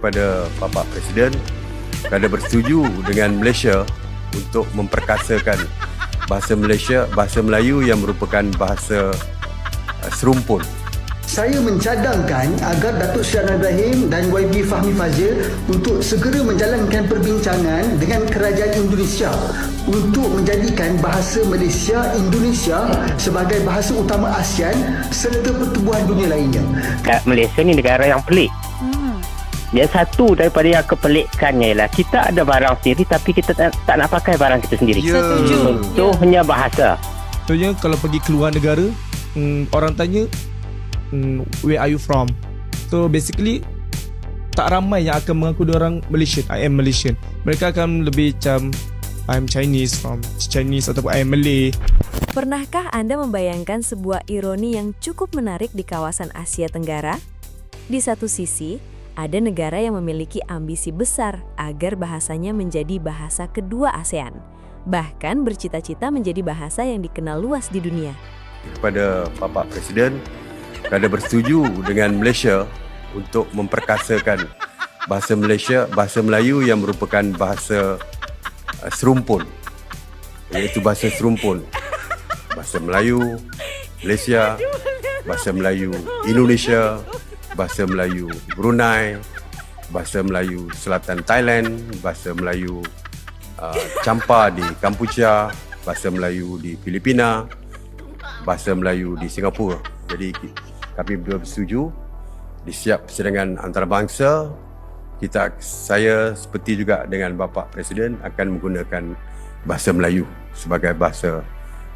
kepada Bapak Presiden kerana bersetuju dengan Malaysia untuk memperkasakan bahasa Melayu yang merupakan bahasa serumpun. Saya mencadangkan agar Datuk Seri Anwar Ibrahim dan YB Fahmi Fadzil untuk segera menjalankan perbincangan dengan kerajaan Indonesia untuk menjadikan bahasa Malaysia Indonesia sebagai bahasa utama ASEAN serta pertubuhan dunia lainnya. Malaysia ni negara yang pelik. Yang satu daripada yang kepelikannya ialah kita ada barang sendiri tapi kita tak nak pakai barang kita sendiri. Setuju. Contohnya bahasa. Contohnya kalau pergi keluar negara, orang tanya where are you from? So basically tak ramai yang akan mengaku diorang Malaysian. I am Malaysian. Mereka akan lebih macam I'm Chinese, from Chinese, ataupun I am Malay. Pernahkah Anda membayangkan sebuah ironi yang cukup menarik di kawasan Asia Tenggara? Di satu sisi, ada negara yang memiliki ambisi besar agar bahasanya menjadi bahasa kedua ASEAN, bahkan bercita-cita menjadi bahasa yang dikenal luas di dunia. Kepada Bapak Presiden kerana bersetuju dengan Malaysia untuk memperkasakan bahasa Melayu yang merupakan bahasa serumpun, iaitu bahasa serumpun, bahasa Melayu Malaysia, bahasa Melayu Indonesia, bahasa Melayu Brunei, bahasa Melayu Selatan Thailand, bahasa Melayu Champa di Kampuchea, bahasa Melayu di Filipina, bahasa Melayu di Singapura. Jadi kami berdua bersetuju di setiap persidangan antarabangsa saya seperti juga dengan Bapa Presiden akan menggunakan bahasa Melayu sebagai bahasa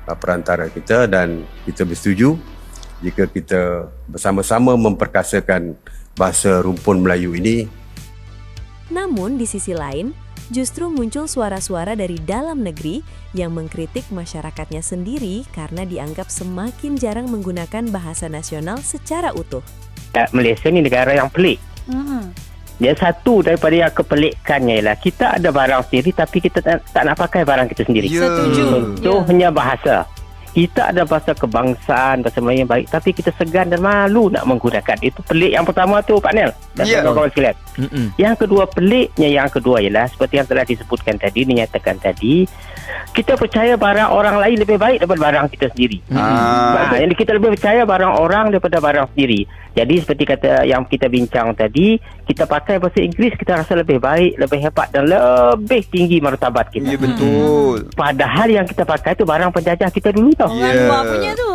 perantara kita, dan kita bersetuju jika kita bersama-sama memperkasakan bahasa rumpun Melayu ini. Namun di sisi lain, justru muncul suara-suara dari dalam negeri yang mengkritik masyarakatnya sendiri karena dianggap semakin jarang menggunakan bahasa nasional secara utuh. Malaysia ni negara yang pelik. Yang satu daripada yang kepelikannya ialah kita ada barang sendiri tapi kita tak nak pakai barang kita sendiri. Setuju. Contohnya bahasa. Kita ada bahasa kebangsaan, bahasa Melayu yang baik, tapi kita segan dan malu nak menggunakan. Itu pelik yang pertama tu, Pak Nel dan kawan-kawan sekalian. Yang kedua, peliknya yang kedua ialah seperti yang telah disebutkan tadi, dinyatakan tadi, kita percaya barang orang lain lebih baik daripada barang kita sendiri. Yang kita lebih percaya barang orang daripada barang sendiri. Jadi seperti kata yang kita bincang tadi, kita pakai bahasa Inggeris, kita rasa lebih baik, lebih hebat dan lebih tinggi martabat kita. Ya, betul. Padahal yang kita pakai tu barang penjajah kita dulu tau. Orang luar punya tu.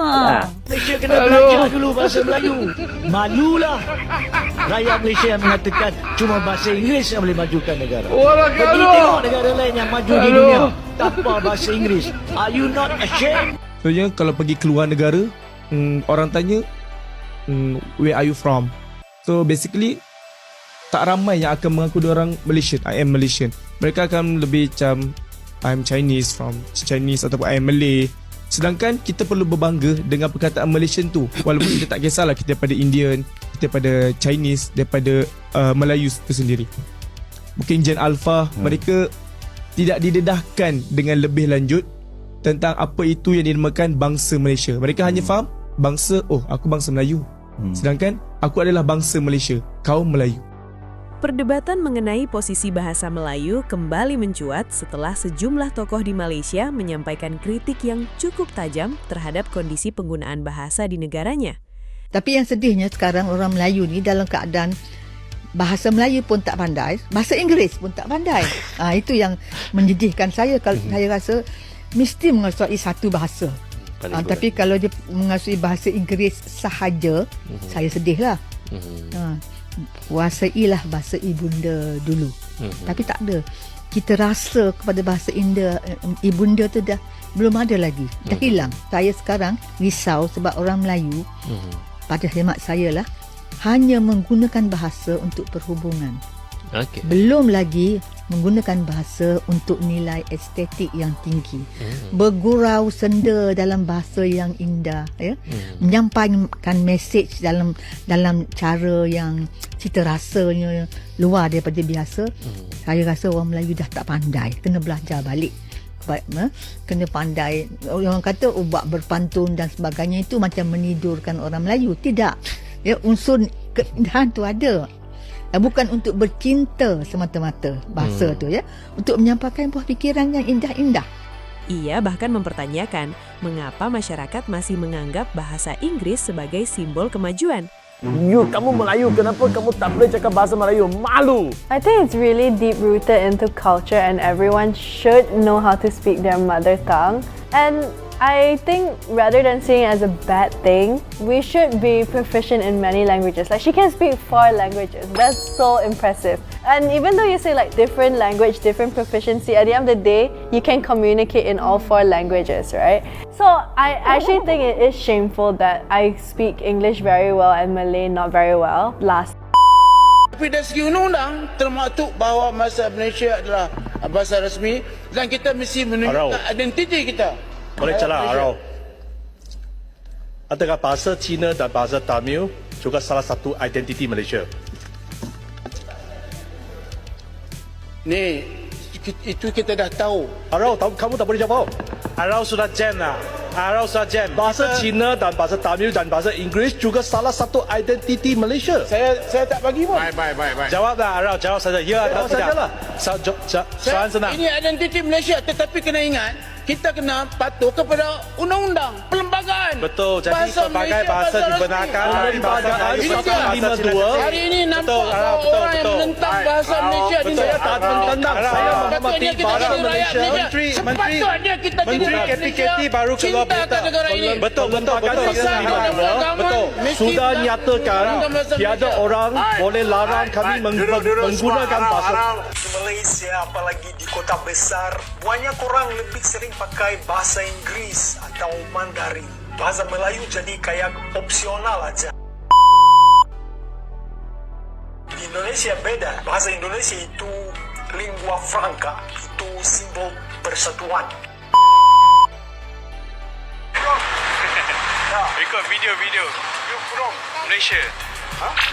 Malaysia kena belajar dulu bahasa Melayu. Malulah rakyat Malaysia yang mengatakan cuma bahasa Inggeris yang boleh majukan negara. Pergi tengok negara lain yang maju di dunia tanpa bahasa Inggeris. Are you not ashamed? Contohnya kalau pergi keluar negara, orang tanya where are you from? So basically tak ramai yang akan mengaku diorang Malaysian. I am Malaysian. Mereka akan lebih macam I'm Chinese, from Chinese, ataupun I am Malay. Sedangkan kita perlu berbangga dengan perkataan Malaysian tu. Walaupun kita tak kisahlah kita daripada Indian, kita daripada Chinese, daripada Melayu itu sendiri. Mungkin Gen Alpha, mereka tidak didedahkan dengan lebih lanjut tentang apa itu yang dinamakan bangsa Malaysia. Mereka hanya faham bangsa, aku bangsa Melayu. Sedangkan aku adalah bangsa Malaysia, kaum Melayu. Perdebatan mengenai posisi bahasa Melayu kembali mencuat setelah sejumlah tokoh di Malaysia menyampaikan kritik yang cukup tajam terhadap kondisi penggunaan bahasa di negaranya. Tapi yang sedihnya sekarang orang Melayu ni dalam keadaan bahasa Melayu pun tak pandai, bahasa Inggeris pun tak pandai. Itu yang menyedihkan saya. Kalau saya rasa mesti menguasai satu bahasa. Tapi kalau dia menguasai bahasa Inggeris sahaja, saya sedihlah. Kuasailah bahasa ibunda dulu. Tapi tak ada. Kita rasa kepada bahasa ibunda tu dah belum ada lagi. Dah hilang. Saya sekarang risau sebab orang Melayu, pada hemat saya lah, hanya menggunakan bahasa untuk perhubungan. Belum lagi menggunakan bahasa untuk nilai estetik yang tinggi. Bergurau senda dalam bahasa yang indah, ya. Menyampaikan mesej dalam cara yang cita rasanya luar daripada biasa. Saya rasa orang Melayu dah tak pandai, kena belajar balik. Kena pandai. Orang kata buat berpantun dan sebagainya itu macam menidurkan orang Melayu. Tidak. Ya, unsur keindahan tu ada. Bukan untuk bercinta semata-mata bahasa tu ya, untuk menyampaikan buah fikiran yang indah-indah. Ia bahkan mempertanyakan mengapa masyarakat masih menganggap bahasa Inggris sebagai simbol kemajuan. Kamu Melayu, kenapa kamu tak boleh cakap bahasa Melayu? Malu! I think it's really deep-rooted into culture and everyone should know how to speak their mother tongue. And I think rather than seeing it as a bad thing, we should be proficient in many languages. Like, she can speak 4 languages. That's so impressive. And even though you say like different language, different proficiency, at the end of the day, you can communicate in all 4 languages, right? So I actually think it is shameful that I speak English very well and Malay not very well. Tapi dari segi undang-undang termaktub bahawa bahasa Malaysia adalah bahasa rasmi dan kita mesti menunjukkan identiti kita. Boleh cakap Arau. Adakah bahasa Cina dan bahasa Tamil juga salah satu identiti Malaysia? Ni, itu kita dah tahu. Arau, kamu tak boleh jawab. Arau sudah jam lah. Arau sudah jam. Bahasa Cina dan bahasa Tamil dan bahasa Inggeris juga salah satu identiti Malaysia. Saya tak bagi pun. Baik. Jawablah Arau, jawab saja. Ya atau tidak? Soalan senang. Ini identiti Malaysia, tetapi kena ingat, kita kena patuh kepada undang-undang perlembagaan. Betul, jadi pelbagai bahasa dibenarkan dari bahasa Melayu pasal 52. Hari ini nampak orang yang menentang bahasa Malaysia di Saya tak menentang. Saya menghormati bahasa Malaysia. Sepatutnya kita Menteri KPKT baru keluar berita. Betul. Sudah nyatakan tiada orang boleh larang kami menggunakan bahasa Malaysia, apalagi di kota besar, banyak orang lebih sering pakai bahasa Inggris atau Mandarin. Bahasa Melayu jadi kayak opsional aja. Di Indonesia beda. Bahasa Indonesia itu lingua franca, itu simbol persatuan. Ikut video. You from Malaysia?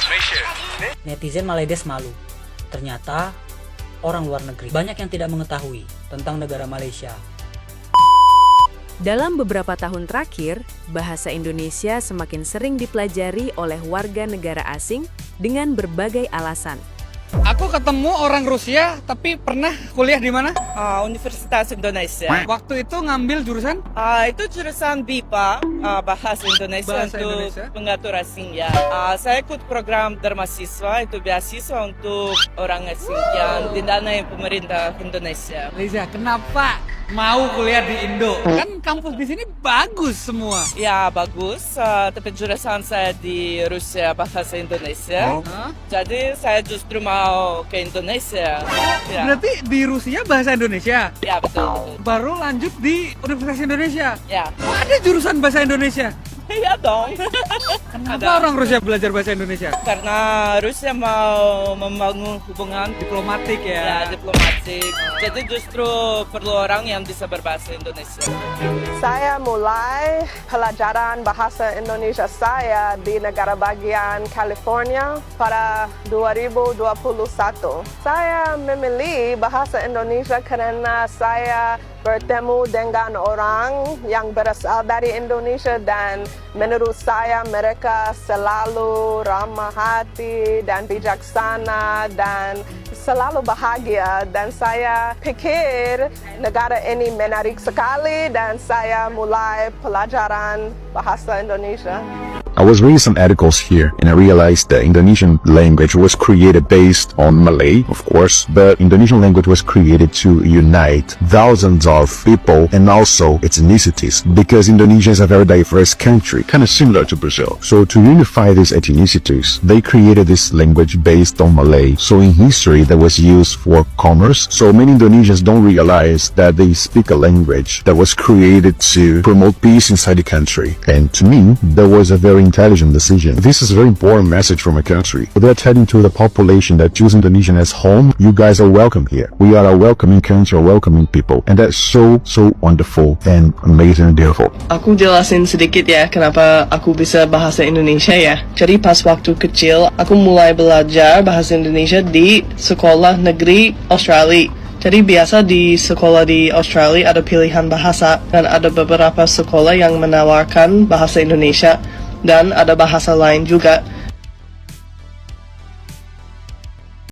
Malaysia. Netizen Maledes malu. Ternyata orang luar negeri banyak yang tidak mengetahui tentang negara Malaysia. Dalam beberapa tahun terakhir, bahasa Indonesia semakin sering dipelajari oleh warga negara asing dengan berbagai alasan. Aku ketemu orang Rusia, tapi pernah kuliah di mana? Universitas Indonesia. Waktu itu ngambil jurusan? Itu jurusan BIPA, Bahasa Indonesia untuk pengatur asing ya. Saya ikut program Dharmasiswa, itu beasiswa untuk orang asing yang didanai pemerintah Indonesia. Liza, kenapa mau kuliah di Indo? Kan kampus di sini bagus semua. Ya bagus, tapi jurusan saya di Rusia Bahasa Indonesia. Jadi saya justru mau ke Indonesia. Ya. Berarti di Rusia Bahasa Indonesia? Ya betul. Baru lanjut di Universitas Indonesia? Ya. Ada jurusan Bahasa Indonesia? Iya dong. Kenapa orang Rusia belajar bahasa Indonesia? Karena Rusia mau membangun hubungan diplomatik ya. Ya, diplomatik. Jadi justru perlu orang yang bisa berbahasa Indonesia. Saya mulai pelajaran bahasa Indonesia saya di negara bagian California pada 2021. Saya memilih bahasa Indonesia karena saya bertemu dengan orang yang berasal dari Indonesia dan menurut saya mereka selalu ramah hati dan bijaksana dan selalu bahagia dan saya pikir negara ini menarik sekali dan saya mulai pelajaran bahasa Indonesia. I was reading some articles here and I realized the Indonesian language was created based on Malay, of course, but Indonesian language was created to unite thousands of people and also ethnicities because Indonesia is a very diverse country, kind of similar to Brazil. So to unify these ethnicities, they created this language based on Malay. So in history that was used for commerce, so many Indonesians don't realize that they speak a language that was created to promote peace inside the country. And to me, that was a very intelligent decision. This is a very important message from a country. They're telling to the population that choose Indonesian as home, you guys are welcome here. We are a welcoming country, a welcoming people. And that's so wonderful and amazing and beautiful. Aku jelasin sedikit ya kenapa aku bisa bahasa Indonesia ya. Jadi pas waktu kecil, aku mulai belajar bahasa Indonesia di sekolah negeri Australia. Jadi biasa di sekolah di Australia ada pilihan bahasa dan ada beberapa sekolah yang menawarkan bahasa Indonesia dan ada bahasa lain juga.